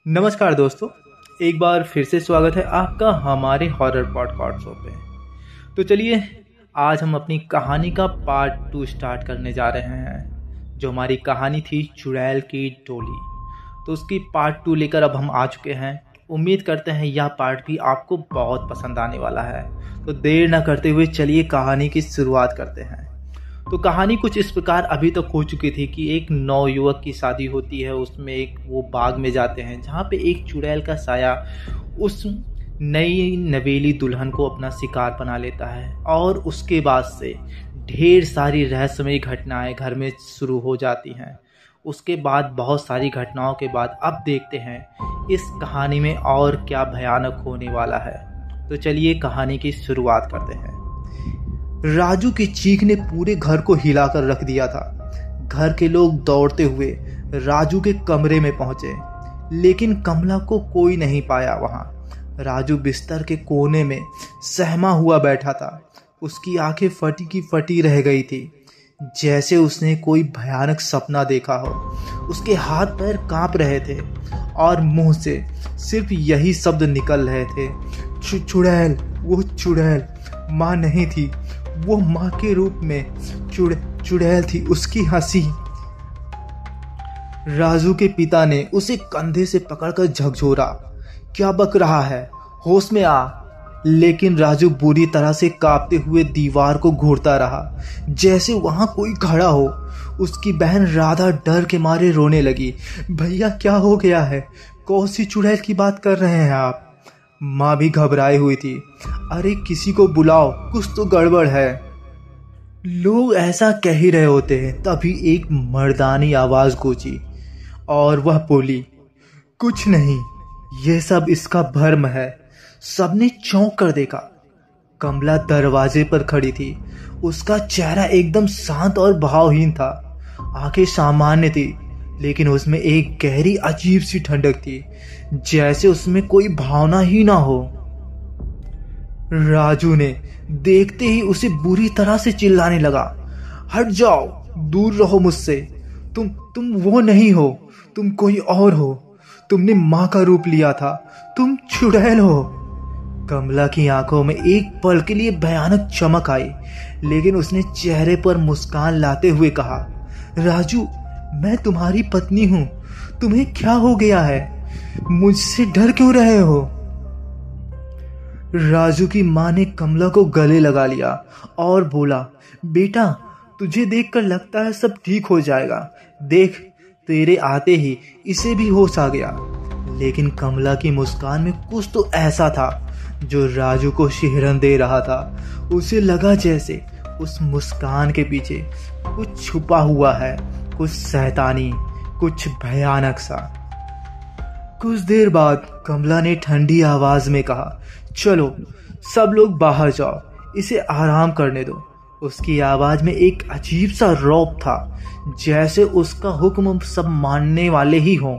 नमस्कार दोस्तों, एक बार फिर से स्वागत है आपका हमारे हॉरर पॉडकास्ट शो पे। तो चलिए आज हम अपनी कहानी का पार्ट 2 स्टार्ट करने जा रहे हैं। जो हमारी कहानी थी चुड़ैल की टोली, तो उसकी पार्ट 2 लेकर अब हम आ चुके हैं। उम्मीद करते हैं यह पार्ट भी आपको बहुत पसंद आने वाला है। तो देर न करते हुए चलिए कहानी की शुरुआत करते हैं। तो कहानी कुछ इस प्रकार अभी तक हो चुकी थी कि एक नवयुवक की शादी होती है। उसमें एक वो बाग में जाते हैं जहाँ पे एक चुड़ैल का साया उस नई नवेली दुल्हन को अपना शिकार बना लेता है। और उसके बाद से ढेर सारी रहस्यमयी घटनाएं घर में शुरू हो जाती हैं। उसके बाद बहुत सारी घटनाओं के बाद अब देखते हैं इस कहानी में और क्या भयानक होने वाला है। तो चलिए कहानी की शुरुआत करते हैं। राजू की चीख ने पूरे घर को हिलाकर रख दिया था। घर के लोग दौड़ते हुए राजू के कमरे में पहुंचे, लेकिन कमला को कोई नहीं पाया। वहां राजू बिस्तर के कोने में सहमा हुआ बैठा था। उसकी आंखें फटी की फटी रह गई थी, जैसे उसने कोई भयानक सपना देखा हो। उसके हाथ पैर कांप रहे थे और मुंह से सिर्फ यही शब्द निकल रहे थे, चुड़ैल। वो चुड़ैल माँ नहीं थी, वो माँ के रूप में चुड़ैल थी। उसकी हंसी। राजू के पिता ने उसे कंधे से पकड़कर झकझोरा, क्या बक रहा है, होश में आ। लेकिन राजू बुरी तरह से कांपते हुए दीवार को घूरता रहा, जैसे वहां कोई खड़ा हो। उसकी बहन राधा डर के मारे रोने लगी। भैया क्या हो गया है, कौन सी चुड़ैल की बात कर रहे हैं आप? माँ भी घबराई हुई थी। अरे किसी को बुलाओ, कुछ तो गड़बड़ है। लोग ऐसा कह ही रहे होते हैं, तभी एक मर्दानी आवाज गूंजी और वह बोली, कुछ नहीं, यह सब इसका भ्रम है। सबने चौंक कर देखा। कमला दरवाजे पर खड़ी थी। उसका चेहरा एकदम शांत और भावहीन था। आंखें सामान्य थी, लेकिन उसमें एक गहरी अजीब सी ठंडक थी, जैसे उसमें कोई भावना ही ना हो। राजू ने देखते ही उसे बुरी तरह से चिल्लाने लगा, हट जाओ, दूर रहो मुझसे। तुम वो नहीं हो, तुम कोई और हो। तुमने माँ का रूप लिया था, तुम चुड़ैल हो। कमला की आंखों में एक पल के लिए भयानक चमक आई, लेकिन उसने चेहरे पर मुस्कान लाते हुए कहा, राजू, मैं तुम्हारी पत्नी हूं। तुम्हें क्या हो गया है? मुझसे डर क्यों रहे हो? राजू की मां ने कमला को गले लगा लिया और बोला, बेटा, तुझे देखकर लगता है सब ठीक हो जाएगा। देख, तेरे आते ही इसे भी होश आ गया। लेकिन कमला की मुस्कान में कुछ तो ऐसा था जो राजू को शिहरन दे रहा था। उसे लगा जैसे उस मुस्कान के पीछे कुछ छुपा हुआ है, कुछ शैतानी, कुछ भयानक सा। कुछ देर बाद कमला ने ठंडी आवाज में कहा, चलो सब लोग बाहर जाओ, इसे आराम करने दो। उसकी आवाज में एक अजीब सा रौब था, जैसे उसका हुक्म सब मानने वाले ही हों।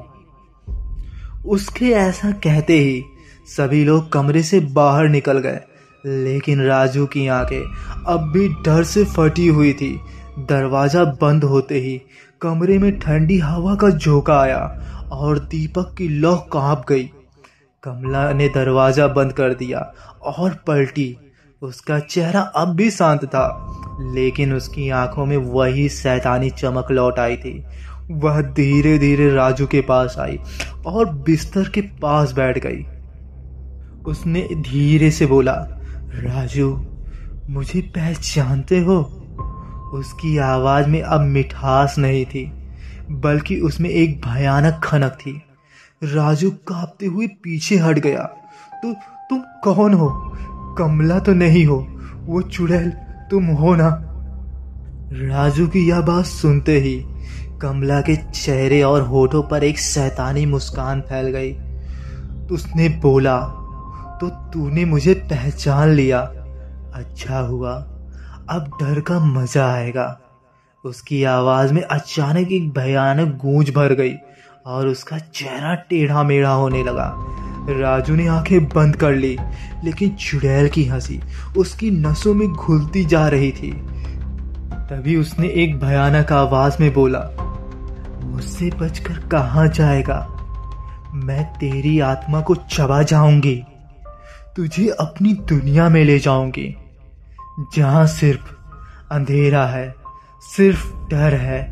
उसके ऐसा कहते ही सभी लोग कमरे से बाहर निकल गए, लेकिन राजू की आंखें अब भी डर से फटी हुई थी। दरवाजा बंद होते ही कमरे में ठंडी हवा का झोंका आया और दीपक की लौ कांप गई। कमला ने दरवाजा बंद कर दिया और पलटी। उसका चेहरा अब भी शांत था, लेकिन उसकी आंखों में वही शैतानी चमक लौट आई थी। वह धीरे धीरे राजू के पास आई और बिस्तर के पास बैठ गई। उसने धीरे से बोला, राजू, मुझे पहचानते हो? उसकी आवाज में अब मिठास नहीं थी, बल्कि उसमें एक भयानक खनक थी। राजू कांपते हुए पीछे हट गया। तो तुम कौन हो? कमला तो नहीं हो, वो चुड़ैल तुम हो ना? राजू की यह बात सुनते ही कमला के चेहरे और होठों पर एक शैतानी मुस्कान फैल गई। उसने बोला, तो तूने मुझे पहचान लिया, अच्छा हुआ, अब डर का मजा आएगा। उसकी आवाज में अचानक एक भयानक गूंज भर गई और उसका चेहरा टेढ़ा मेढ़ा होने लगा। राजू ने आंखें बंद कर ली, लेकिन चुड़ैल की हंसी उसकी नसों में घुलती जा रही थी। तभी उसने एक भयानक आवाज में बोला, मुझसे बचकर कहाँ जाएगा? मैं तेरी आत्मा को चबा जाऊंगी, तुझे अपनी दुनिया में ले जाऊंगी, जहां सिर्फ अंधेरा है, सिर्फ डर है।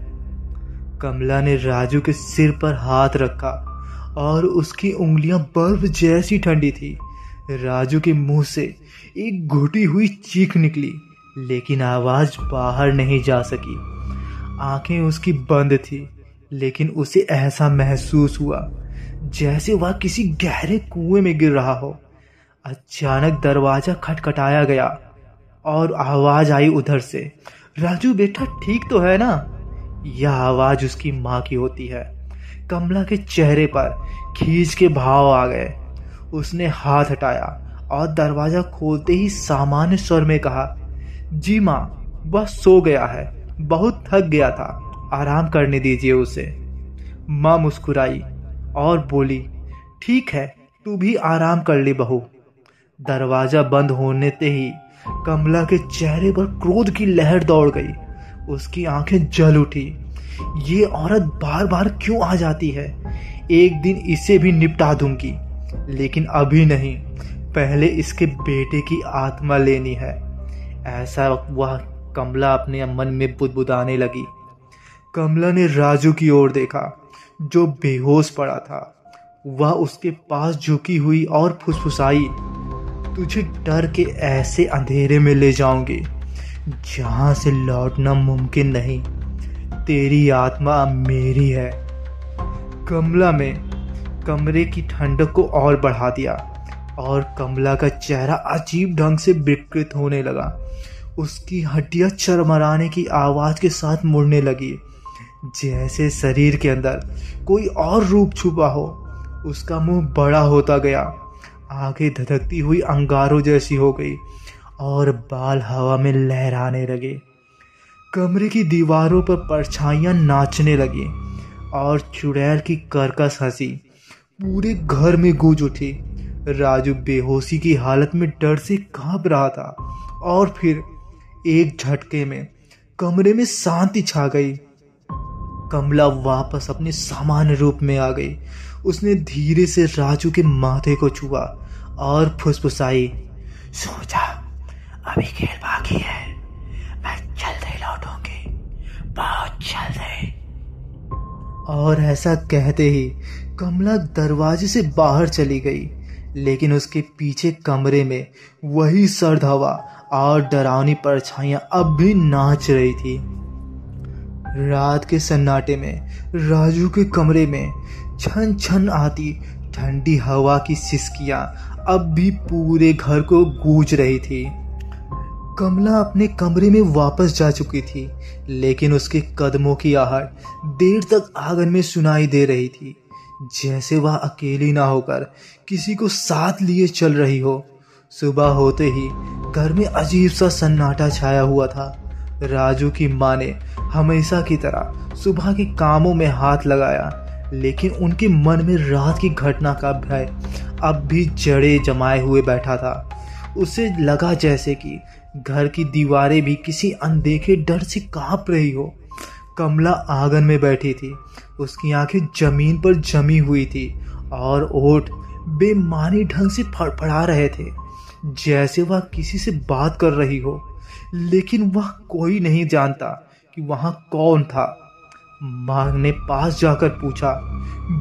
कमला ने राजू के सिर पर हाथ रखा और उसकी उंगलियां बर्फ जैसी ठंडी थी। राजू के मुंह से एक घुटी हुई चीख निकली, लेकिन आवाज बाहर नहीं जा सकी। आंखें उसकी बंद थी, लेकिन उसे ऐसा महसूस हुआ जैसे वह किसी गहरे कुएं में गिर रहा हो। अचानक दरवाजा खटखटाया गया और आवाज आई उधर से, राजू बेटा ठीक तो है ना? यह आवाज उसकी माँ की होती है। कमला के चेहरे पर खींच के भाव आ गए। उसने हाथ हटाया और दरवाजा खोलते ही सामान्य स्वर में कहा, जी माँ, बस सो गया है, बहुत थक गया था, आराम करने दीजिए उसे। माँ मुस्कुराई और बोली, ठीक है, तू भी आराम कर ले बहू। दरवाजा बंद होने ते ही कमला के चेहरे पर क्रोध की लहर दौड़ गई। उसकी आंखें जल उठी। ये औरत बार बार क्यों आ जाती है? एक दिन इसे भी निपटा दूंगी, लेकिन अभी नहीं, पहले इसके बेटे की आत्मा लेनी है। ऐसा वह कमला अपने मन में बुदबुदाने लगी। कमला ने राजू की ओर देखा, जो बेहोश पड़ा था। वह उसके पास झुकी हुई और फुसफुसाई, तुझे डर के ऐसे अंधेरे में ले जाऊंगी जहां से लौटना मुमकिन नहीं। तेरी आत्मा मेरी है। कमला में कमरे की ठंडक को और बढ़ा दिया और कमला का चेहरा अजीब ढंग से विकृत होने लगा। उसकी हड्डियां चरमराने की आवाज के साथ मुड़ने लगी, जैसे शरीर के अंदर कोई और रूप छुपा हो। उसका मुंह बड़ा होता गया, आंखें धधकती हुई अंगारों जैसी हो गई और बाल हवा में लहराने लगे। कमरे की दीवारों पर परछाइयां नाचने लगी और चुड़ैल की कर्कश हंसी पूरे घर में गूंज उठी। राजू बेहोशी की हालत में डर से कांप रहा था और फिर एक झटके में कमरे में शांति छा गई। कमला वापस अपने सामान्य रूप में आ गई। उसने धीरे से राजू के माथे को छुआ और फुसफुसाई, सो जा, अभी खेल बाकी है, मैं जल्दी लौटूंगी, बहुत जल्दी। और ऐसा कहते ही कमला दरवाजे से बाहर चली गई, लेकिन उसके पीछे कमरे में वही सर्द हवा और डरावनी परछाइयां अब भी नाच रही थी। रात के सन्नाटे में राजू के कमरे में छन छन आती ठंडी हवा की सिसकियां अब भी पूरे घर को गूंज रही थी। कमला अपने कमरे में वापस जा चुकी थी, लेकिन उसके कदमों की आहट देर तक आंगन में सुनाई दे रही थी, जैसे वह अकेली ना होकर किसी को साथ लिए चल रही हो। सुबह होते ही घर में अजीब सा सन्नाटा छाया हुआ था। राजू की माँ ने हमेशा की तरह सुबह के कामों में हाथ लगाया, लेकिन उनके मन में रात की घटना का भय अब भी जड़े जमाए हुए बैठा था। उसे लगा जैसे कि घर की दीवारें भी किसी अनदेखे डर से कांप रही हो। कमला आंगन में बैठी थी, उसकी आंखें जमीन पर जमी हुई थी और ओठ बेमानी ढंग से फड़फड़ा रहे थे, जैसे वह किसी से बात कर रही हो, लेकिन वह कोई नहीं जानता कि वहां कौन था। माँ ने पास जाकर पूछा,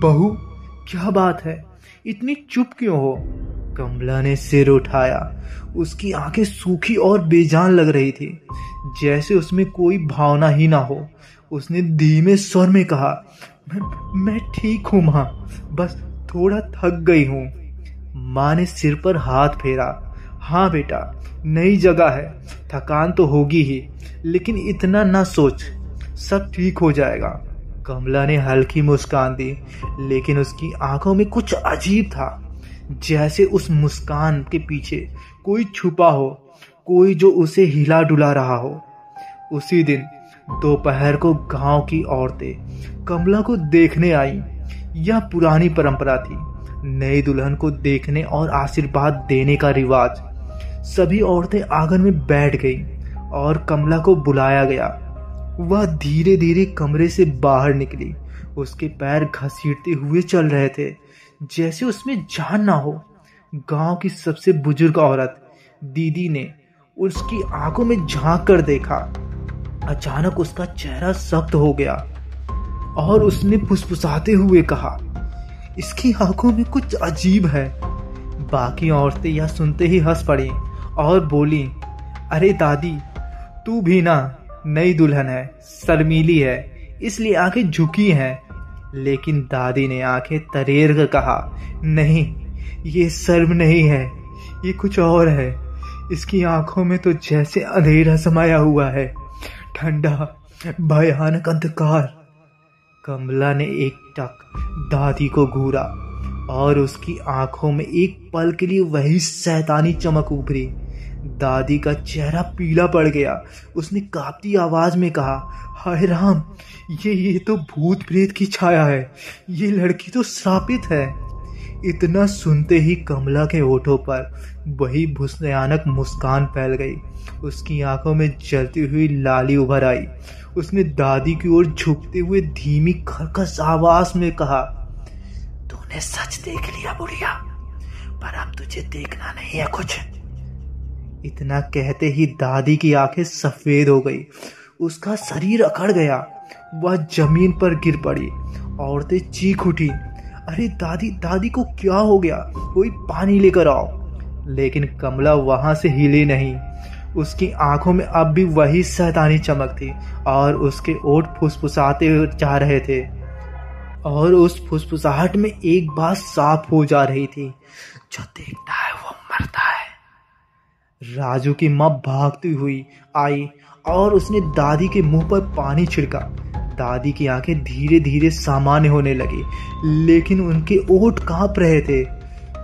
बहू क्या बात है, इतनी चुप क्यों हो? कमला ने सिर उठाया। उसकी आंखें सूखी और बेजान लग रही थी, जैसे उसमें कोई भावना ही ना हो। उसने धीमे स्वर में कहा, मैं ठीक हूँ माँ, बस थोड़ा थक गई हूँ। माँ ने सिर पर हाथ फेरा। हाँ बेटा, नई जगह है, थकान तो होगी ही, लेकिन इतना ना सोच, सब ठीक हो जाएगा। कमला ने हल्की मुस्कान दी, लेकिन उसकी आंखों में कुछ अजीब था, जैसे उस मुस्कान के पीछे कोई छुपा हो, कोई जो उसे हिला डुला रहा हो। उसी दिन दोपहर को गांव की औरतें कमला को देखने आईं। यह पुरानी परंपरा थी, नई दुल्हन को देखने और आशीर्वाद देने का रिवाज। सभी औरतें आंगन में बैठ गईं और कमला को बुलाया गया। वह धीरे धीरे कमरे से बाहर निकली। उसके पैर घसीटते हुए चल रहे थे, जैसे उसमें जान ना हो। गांव की सबसे बुजुर्ग औरत दीदी ने उसकी आंखों में झांक कर देखा। अचानक उसका चेहरा सख्त हो गया और उसने फुसफुसाते हुए कहा, इसकी आंखों में कुछ अजीब है। बाकी औरतें यह सुनते ही हंस पड़ी और बोली, अरे दादी, तू भी ना नई दुल्हन है, शर्मीली है, इसलिए आंखें झुकी हैं। लेकिन दादी ने आंखें तरेर कर कहा, नहीं, ये शर्म नहीं है, ये कुछ और है। इसकी आंखों में तो जैसे अंधेरा समाया हुआ है, ठंडा भयानक अंधकार। कमला ने एकटक दादी को घूरा और उसकी आंखों में एक पल के लिए वही शैतानी चमक उभरी। दादी का चेहरा पीला पड़ गया। उसने कांपती आवाज में कहा, हाय राम, ये तो भूत प्रेत की छाया है, ये लड़की तो श्रापित है। इतना सुनते ही कमला के होठों पर वही भयानक मुस्कान फैल गई। उसकी आंखों में जलती हुई लाली उभर आई। उसने दादी की ओर झुकते हुए धीमी खरखश आवाज में कहा, तूने सच देख लिया बुढ़िया, पर अब तुझे देखना नहीं है कुछ। इतना कहते ही दादी की आंखें सफेद हो गई। उसका शरीर अकड़ गया। वह जमीन पर गिर पड़ी। औरतें चीख उठी, अरे दादी, दादी को क्या हो गया, कोई पानी लेकर आओ। लेकिन कमला वहां से हिली नहीं। उसकी आंखों में अब भी वही शैतानी चमक थी और उसके ओठ फुसफुसाते जा रहे थे। और उस फुसफुसाहट में एक बात साफ हो जा रही थी, जो देखता है वो मरता है। राजू की मां भागती हुई आई और उसने दादी के मुंह पर पानी छिड़का। दादी की आंखें धीरे धीरे सामान्य होने लगी, लेकिन उनके ओठ कांप रहे थे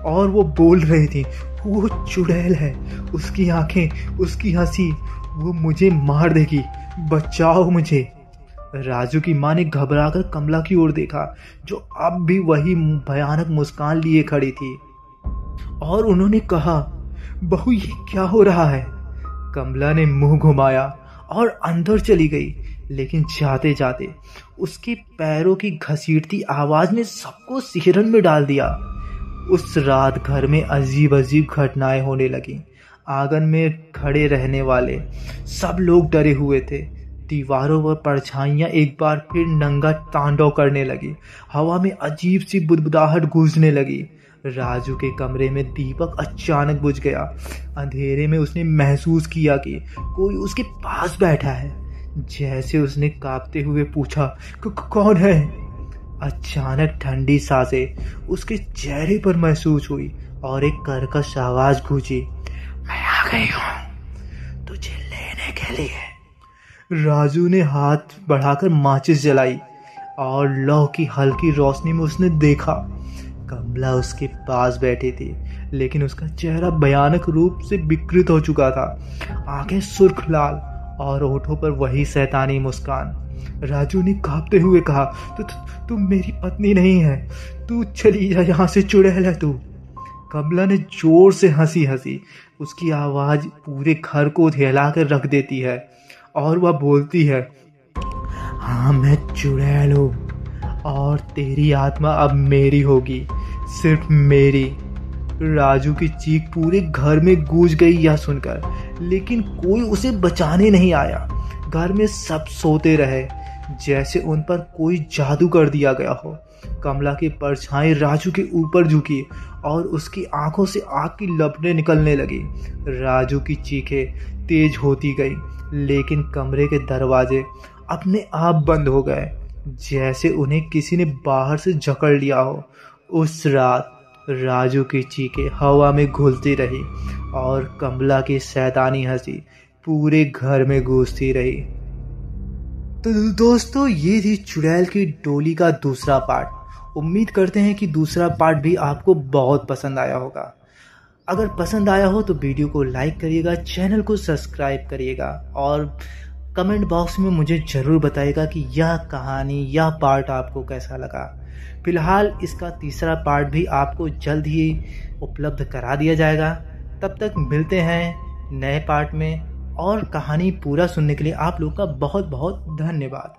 और वो बोल रही थी, वो चुड़ैल है, उसकी आंखें, उसकी हंसी, वो मुझे मार देगी, बचाओ मुझे। राजू की मां ने घबराकर कमला की ओर देखा, जो अब भी वही भयानक मुस्कान लिए खड़ी थी, और उन्होंने कहा, बहू, ये क्या हो रहा है। कमला ने मुंह घुमाया और अंदर चली गई, लेकिन जाते जाते उसके पैरों की घसीटती आवाज ने सबको सिहरन में डाल दिया। उस रात घर में अजीब अजीब घटनाएं होने लगी। आंगन में खड़े रहने वाले सब लोग डरे हुए थे। दीवारों पर परछाइयां एक बार फिर नंगा तांडव करने लगी। हवा में अजीब सी बुदबुदाहट गूंजने लगी। राजू के कमरे में दीपक अचानक बुझ गया। अंधेरे में उसने महसूस किया कि कोई उसके पास बैठा है। जैसे उसने कांपते हुए पूछा, कौन है। अचानक ठंडी सांसें उसके चेहरे पर महसूस हुई और एक कर्कश आवाज गूंजी, मैं आ गई हूं तुझे लेने के लिए। राजू ने हाथ बढ़ाकर माचिस जलाई और लौ की हल्की रोशनी में उसने देखा कमला उसके पास बैठी थी, लेकिन उसका चेहरा भयानक रूप से विकृत हो चुका था। आंखें सुर्ख लाल और होठों पर वही शैतानी मुस्कान। राजू ने कांपते हुए कहा, तू मेरी पत्नी नहीं है, तू चली जा यहाँ से, चुड़ैल है तू। कमला ने जोर से हंसी। उसकी आवाज पूरे घर को हिला कर रख देती है और वह बोलती है, हाँ, मैं चुड़ैल हूँ और तेरी आत्मा अब मेरी होगी, सिर्फ मेरी। राजू की चीख पूरे घर में गूंज गई यह सुनकर, लेकिन कोई उसे बचाने नहीं आया। घर में सब सोते रहे, जैसे उन पर कोई जादू कर दिया गया हो। कमला की परछाई राजू के ऊपर झुकी और उसकी आंखों से आग की लपटें निकलने लगी। राजू की चीखें तेज होती गई, लेकिन कमरे के दरवाजे अपने आप बंद हो गए, जैसे उन्हें किसी ने बाहर से जकड़ लिया हो। उस रात राजू की चीखें हवा में घुलती रही और कमला की शैतानी हंसी पूरे घर में गूंजती रही। तो दोस्तों, ये थी चुड़ैल की डोली का दूसरा पार्ट। उम्मीद करते हैं कि दूसरा पार्ट भी आपको बहुत पसंद आया होगा। अगर पसंद आया हो तो वीडियो को लाइक करिएगा, चैनल को सब्सक्राइब करिएगा और कमेंट बॉक्स में मुझे ज़रूर बताइएगा कि यह कहानी, यह पार्ट आपको कैसा लगा। फिलहाल इसका तीसरा पार्ट भी आपको जल्द ही उपलब्ध करा दिया जाएगा। तब तक मिलते हैं नए पार्ट में, और कहानी पूरा सुनने के लिए आप लोग का बहुत बहुत धन्यवाद।